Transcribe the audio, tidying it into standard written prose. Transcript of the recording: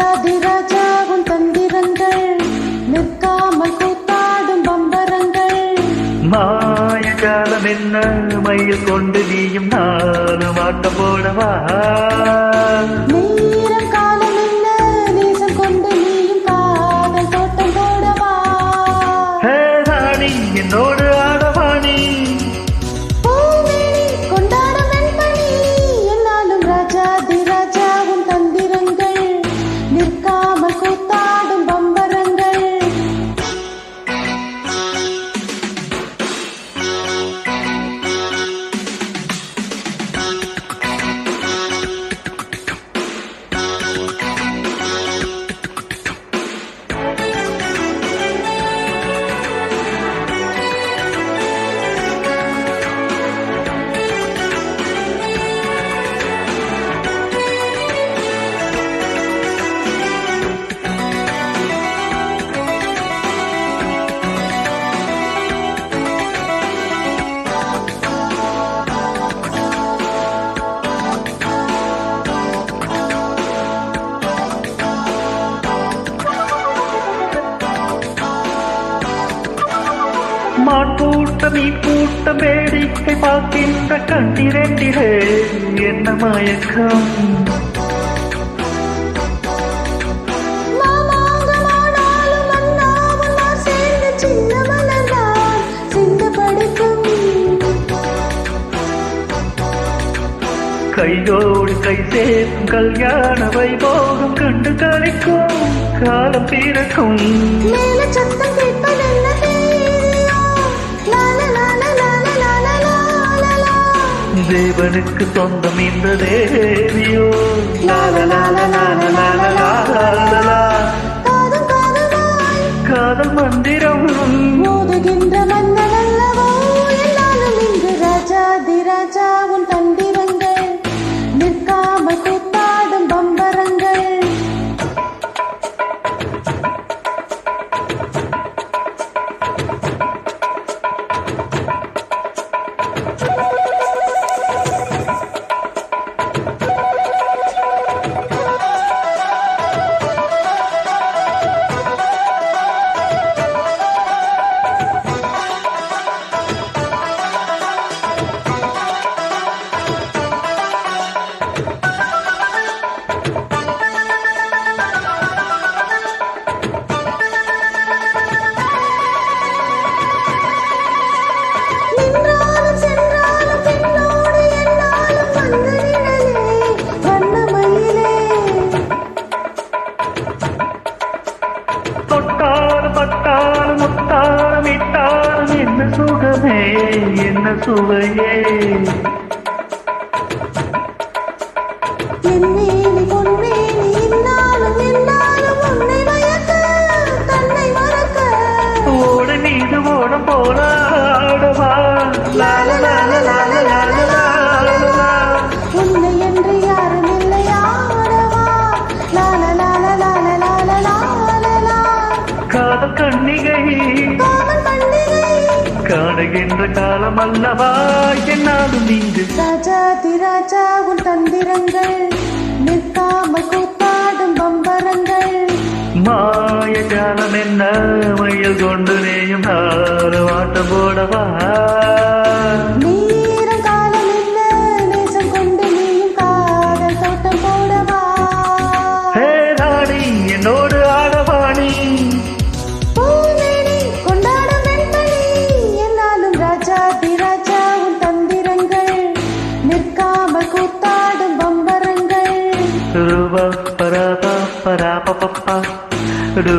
ராஜாதிராஜாவும் தந்திரங்கள் நிற்காமல் கூத்தாடும் பம்பரங்கள். மாயஜாலம் என்ன மயில் கொண்டு நீயும் நானும் ஆட்டம் போடவா? நேரம் காலம் என்ன நேசம் கொண்டு நீயும் காதல் தோட்டம் போடவா? ஹே ராணி என்னோடு ஆடவாணி, பூமேனி கொண்டாடும் வெண்பனி என்னாலும் ராஜாதிராஜாவும் தந்திரங்கள் நிற்காமல் கூத்தாடும் பம்பரங்கள். மாட்கூட்டம் கூட்டம் வேடிக்கை பார்க்கின்ற கண்டிரண்டிலே என்ன மயக்கம்? மாமாங்கமானாலும் மன்னாவும் நான் சேர்ந்து சின்ன மலர்தான் சிந்து படிக்கும். கையோடு கை சேர்க்கும் கல்யாண வைபோகம் கண்டு கழிக்கும் காலம் பிறக்கும். மேல சத்தம் கேட்பதென்ன தேவியோ? லால லால லால லால லால லா. தேவனுக்கு சொந்தம் இந்த தேவியோ. லால லால லால லால லால லா. காதல் காதலாய் காதல் மந்திரம் மோதுகின்ற மன்னன் அல்லவோ? என்னாலும் இங்கு ராஜாதிராஜாவும் தந்திரங்கள் நிற்காமல் கூத்தாடும் பம்பரங்கள். நின்றாலும் சென்றாலும் பின்னோடு என்னாலும் வந்த நிழலே வண்ணமயிலே. தொட்டாலும் பட்டாலும் முத்தாலும் இட்டாலும் என்ன சுகமே என்ன சுவையே. என் மேனி பொன்மேனி இன்னாலும் என்னாலும் உன்னை மயக்க தன்னை மறக்க. ஓட நீது ஓடம் போராடவா? லால லால லால லால லால லா. உன்னை என்று யாரும் இல்லை ஆடவா? லால லால லால லால லால லா. காதல் கண்ணிகை காமன் பண்டிகை காணுகின்ற காலம் அல்லவா என்னாலும் நீங்கு. ராஜாதிராஜாவும் தந்திரங்கள் நிற்காமல் கூத்தாடும் பம்பரங்கள். மாயஜாலம் என்ன மயில் கொண்டு நீயும் நானும் ஆட்டம் போடவா? நேரம் காலம் என்ன நேசம் கொண்டு நீயும் காதல் தோட்டம் போடவா? ஹே ராணி என்னோடு ஆடவாணி, பூமேனி கொண்டாடும் வெண்பனி என்னாலும் ராஜாதிராஜாவும் தந்திரங்கள் நிற்காமல் கூத்தாடும் பம்பரங்கள். ரூபா பராபா பராபப்பா டு